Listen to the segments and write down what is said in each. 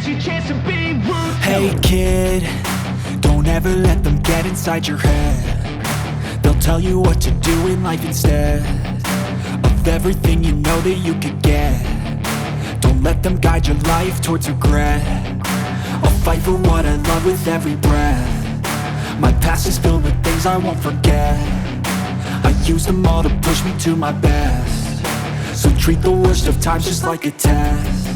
Hey kid, don't ever let them get inside your head. They'll tell you what to do in life instead of everything you know that you could get. Don't let them guide your life towards regret. I'll fight for what I love with every breath. My past is filled with things I won't forget. I use them all to push me to my best. So treat the worst of times just like a test.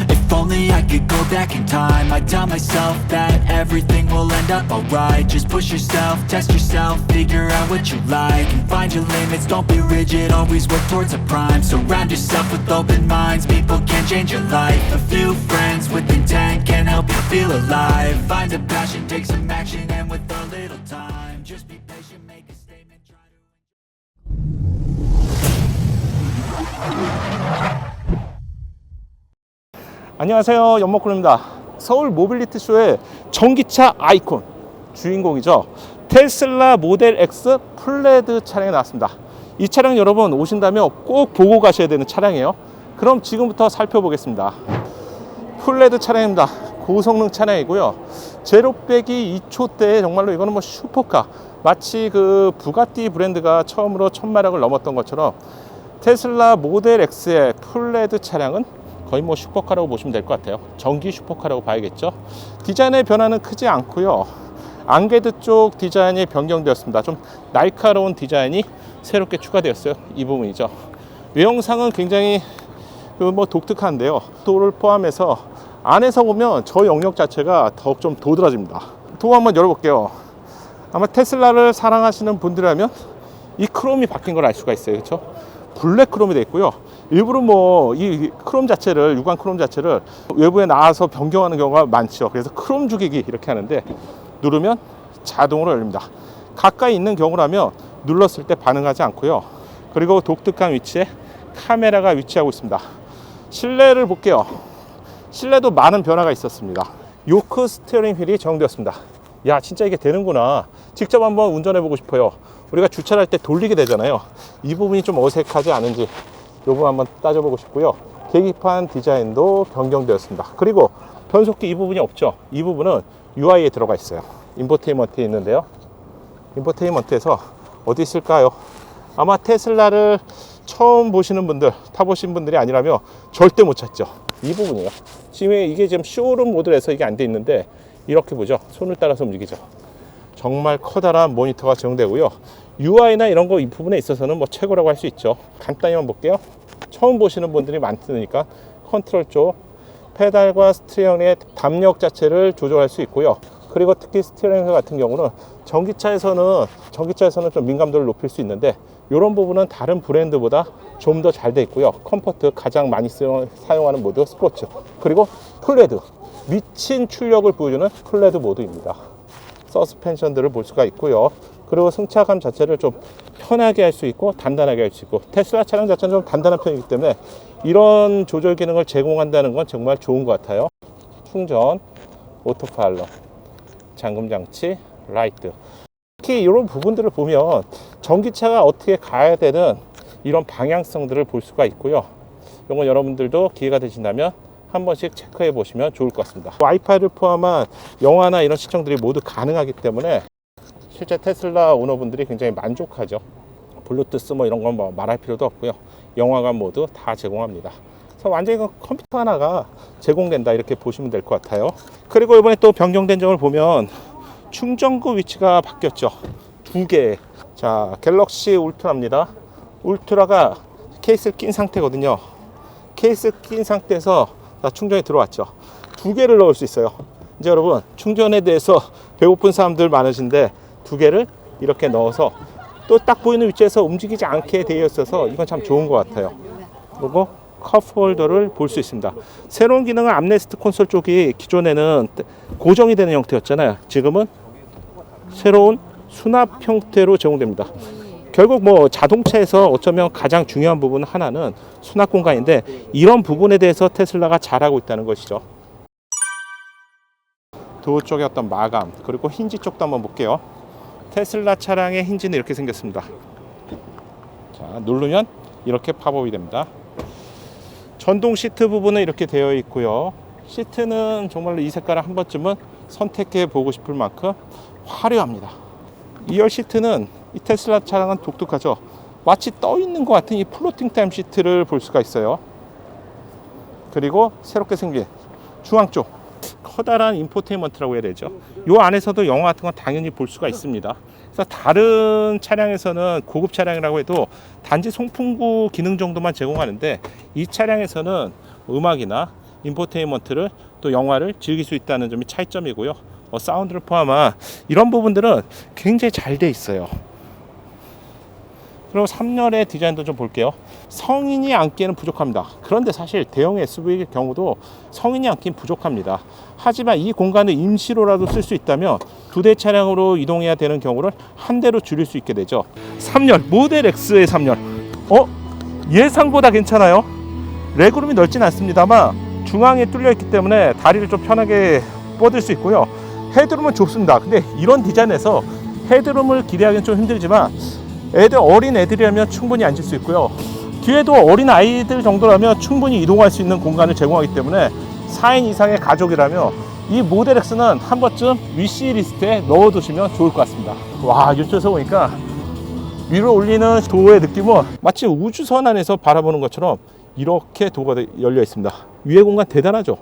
If only I could go back in time, I'd tell myself that everything will end up alright. Just push yourself, test yourself, figure out what you like, and find your limits, don't be rigid, always work towards a prime. Surround yourself with open minds, people can change your life. A few friends with intent can help you feel alive. Find a passion, take some action, and with a little time, just be patient, make a statement, try 안녕하세요, 연목군입니다. 서울 모빌리티 쇼의 전기차 아이콘 주인공이죠. 테슬라 모델 X 플레드 차량이 나왔습니다. 이 차량 여러분 오신다면 꼭 보고 가셔야 되는 차량이에요. 그럼 지금부터 살펴보겠습니다. 플레드 차량입니다. 고성능 차량이고요. 제로 빼기 2초대에 정말로 이거는 뭐 슈퍼카, 마치 그 부가티 브랜드가 처음으로 1000마력을 넘었던 것처럼 테슬라 모델 X의 플레드 차량은 거의 뭐 슈퍼카라고 보시면 될 것 같아요. 전기 슈퍼카라고 봐야겠죠. 디자인의 변화는 크지 않고요. 안개드 쪽 디자인이 변경되었습니다. 좀 날카로운 디자인이 새롭게 추가되었어요. 이 부분이죠. 외형상은 굉장히 뭐 독특한데요. 도를 포함해서 안에서 보면 저 영역 자체가 더욱 좀 도드라집니다. 도 한번 열어볼게요. 아마 테슬라를 사랑하시는 분들이라면 이 크롬이 바뀐 걸 알 수가 있어요. 그렇죠? 블랙 크롬이 되어 있고요. 일부러 뭐 이 크롬 자체를, 유광 크롬 자체를 외부에 나와서 변경하는 경우가 많죠. 그래서 크롬 죽이기 이렇게 하는데, 누르면 자동으로 열립니다. 가까이 있는 경우라면 눌렀을 때 반응하지 않고요. 그리고 독특한 위치에 카메라가 위치하고 있습니다. 실내를 볼게요. 실내도 많은 변화가 있었습니다. 요크 스티어링 휠이 적용되었습니다. 야, 진짜 이게 되는구나. 직접 한번 운전해 보고 싶어요. 우리가 주차를 할 때 돌리게 되잖아요. 이 부분이 좀 어색하지 않은지 이 부분 한번 따져보고 싶고요. 계기판 디자인도 변경되었습니다. 그리고 변속기 이 부분이 없죠. 이 부분은 UI에 들어가 있어요. 인포테인먼트에 있는데요. 인포테인먼트에서 어디 있을까요? 아마 테슬라를 처음 보시는 분들, 타보신 분들이 아니라면 절대 못 찾죠. 이 부분이에요. 지금 이게 지금 쇼룸 모드에서 이게 안 돼 있는데, 이렇게 보죠. 손을 따라서 움직이죠. 정말 커다란 모니터가 적용되고요. UI나 이런 거 이 부분에 있어서는 뭐 최고라고 할 수 있죠. 간단히만 볼게요. 처음 보시는 분들이 많으니까 컨트롤 쪽 페달과 스티어링의 담력 자체를 조절할 수 있고요. 그리고 특히 스티어링 같은 경우는 전기차에서는 좀 민감도를 높일 수 있는데, 이런 부분은 다른 브랜드보다 좀 더 잘 돼 있고요. 컴포트, 가장 많이 사용하는 모드 스포츠, 그리고 플레드, 미친 출력을 보여주는 플레드 모드입니다. 서스펜션들을 볼 수가 있고요. 그리고 승차감 자체를 좀 편하게 할 수 있고 단단하게 할 수 있고, 테슬라 차량 자체는 좀 단단한 편이기 때문에 이런 조절 기능을 제공한다는 건 정말 좋은 것 같아요. 충전, 오토파일럿, 잠금 장치, 라이트, 특히 이런 부분들을 보면 전기차가 어떻게 가야 되는 이런 방향성들을 볼 수가 있고요. 이건 여러분들도 기회가 되신다면 한 번씩 체크해 보시면 좋을 것 같습니다. 와이파이를 포함한 영화나 이런 시청들이 모두 가능하기 때문에 실제 테슬라 오너분들이 굉장히 만족하죠. 블루투스 뭐 이런 건 뭐 말할 필요도 없고요. 영화관 모두 다 제공합니다. 그래서 완전히 컴퓨터 하나가 제공된다 이렇게 보시면 될 것 같아요. 그리고 이번에 또 변경된 점을 보면 충전구 위치가 바뀌었죠. 2개. 자, 갤럭시 울트라입니다. 울트라가 케이스를 낀 상태거든요. 케이스 낀 상태에서 충전이 들어왔죠. 2개를 넣을 수 있어요. 이제 여러분, 충전에 대해서 배고픈 사람들 많으신데 2개를 이렇게 넣어서 또 딱 보이는 위치에서 움직이지 않게 되어 있어서 이건 참 좋은 것 같아요. 그리고 컵홀더를 볼 수 있습니다. 새로운 기능은 암레스트 콘솔 쪽이 기존에는 고정이 되는 형태였잖아요. 지금은 새로운 수납 형태로 제공됩니다. 결국 뭐 자동차에서 어쩌면 가장 중요한 부분 하나는 수납 공간인데, 이런 부분에 대해서 테슬라가 잘하고 있다는 것이죠. 도어 쪽의 어떤 마감, 그리고 힌지 쪽도 한번 볼게요. 테슬라 차량의 힌지는 이렇게 생겼습니다. 자, 누르면 이렇게 팝업이 됩니다. 전동 시트 부분은 이렇게 되어 있고요. 시트는 정말로 이 색깔을 한 번쯤은 선택해 보고 싶을 만큼 화려합니다. 2열 시트는 이 테슬라 차량은 독특하죠. 마치 떠 있는 것 같은 이 플로팅 타임 시트를 볼 수가 있어요. 그리고 새롭게 생긴 중앙 쪽 커다란 인포테인먼트라고 해야 되죠. 이 안에서도 영화 같은 건 당연히 볼 수가 있습니다. 그래서 다른 차량에서는 고급 차량이라고 해도 단지 송풍구 기능 정도만 제공하는데 이 차량에서는 음악이나 인포테인먼트를 또 영화를 즐길 수 있다는 점이 차이점이고요. 사운드를 포함한 이런 부분들은 굉장히 잘 돼 있어요. 그리고 3열의 디자인도 좀 볼게요. 성인이 앉기에는 부족합니다. 그런데 사실 대형 SUV의 경우도 성인이 앉기는 부족합니다. 하지만 이 공간을 임시로라도 쓸 수 있다면 2대 차량으로 이동해야 되는 경우를 한 대로 줄일 수 있게 되죠. 3열, 모델 X의 3열. 예상보다 괜찮아요. 레그룸이 넓진 않습니다만 중앙에 뚫려 있기 때문에 다리를 좀 편하게 뻗을 수 있고요. 헤드룸은 좁습니다. 근데 이런 디자인에서 헤드룸을 기대하기는 좀 힘들지만 어린 애들이라면 충분히 앉을 수 있고요. 뒤에도 어린 아이들 정도라면 충분히 이동할 수 있는 공간을 제공하기 때문에 4인 이상의 가족이라면 이 모델 X는 한 번쯤 위시리스트에 넣어두시면 좋을 것 같습니다. 와, 이쪽에서 보니까 위로 올리는 도어의 느낌은 마치 우주선 안에서 바라보는 것처럼 이렇게 도어가 열려 있습니다. 위에 공간 대단하죠.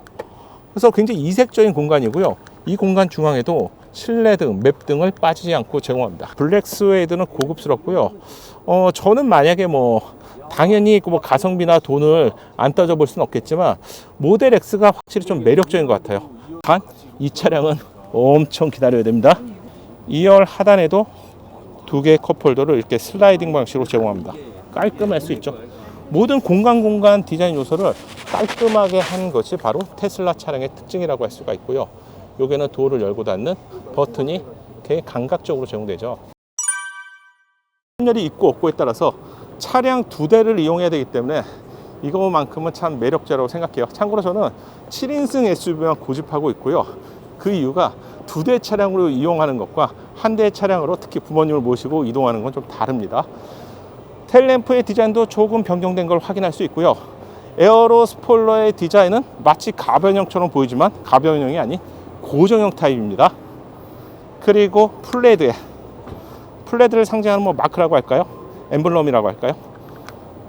그래서 굉장히 이색적인 공간이고요. 이 공간 중앙에도 실내등, 맵등을 빠지지 않고 제공합니다. 블랙 스웨이드는 고급스럽고요. 저는 만약에 당연히 가성비나 돈을 안 따져볼 수는 없겠지만 모델 X가 확실히 좀 매력적인 것 같아요. 단 이 차량은 엄청 기다려야 됩니다. 2열 하단에도 2개의 컵홀더를 이렇게 슬라이딩 방식으로 제공합니다. 깔끔할 수 있죠. 모든 공간 디자인 요소를 깔끔하게 한 것이 바로 테슬라 차량의 특징이라고 할 수가 있고요. 여기는 도어를 열고 닫는 버튼이 굉장히 감각적으로 제공되죠. 3열이 있고 없고에 따라서 차량 2대를 이용해야 되기 때문에 이거만큼은 참 매력적이라고 생각해요. 참고로 저는 7인승 SUV만 고집하고 있고요. 그 이유가 2대 차량으로 이용하는 것과 1대 차량으로 특히 부모님을 모시고 이동하는 건 좀 다릅니다. 텔램프의 디자인도 조금 변경된 걸 확인할 수 있고요. 에어로 스포일러의 디자인은 마치 가변형처럼 보이지만 가변형이 아닌 고정형 타입입니다. 그리고 플레드를 상징하는 마크라고 할까요? 엠블럼이라고 할까요?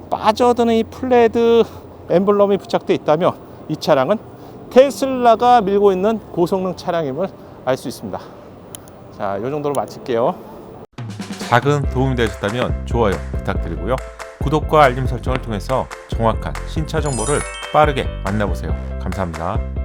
빠져드는 이 플레드 엠블럼이 부착되어 있다면 이 차량은 테슬라가 밀고 있는 고성능 차량임을 알 수 있습니다. 자, 이 정도로 마칠게요. 작은 도움이 되셨다면 좋아요 부탁드리고요. 구독과 알림 설정을 통해서 정확한 신차 정보를 빠르게 만나보세요. 감사합니다.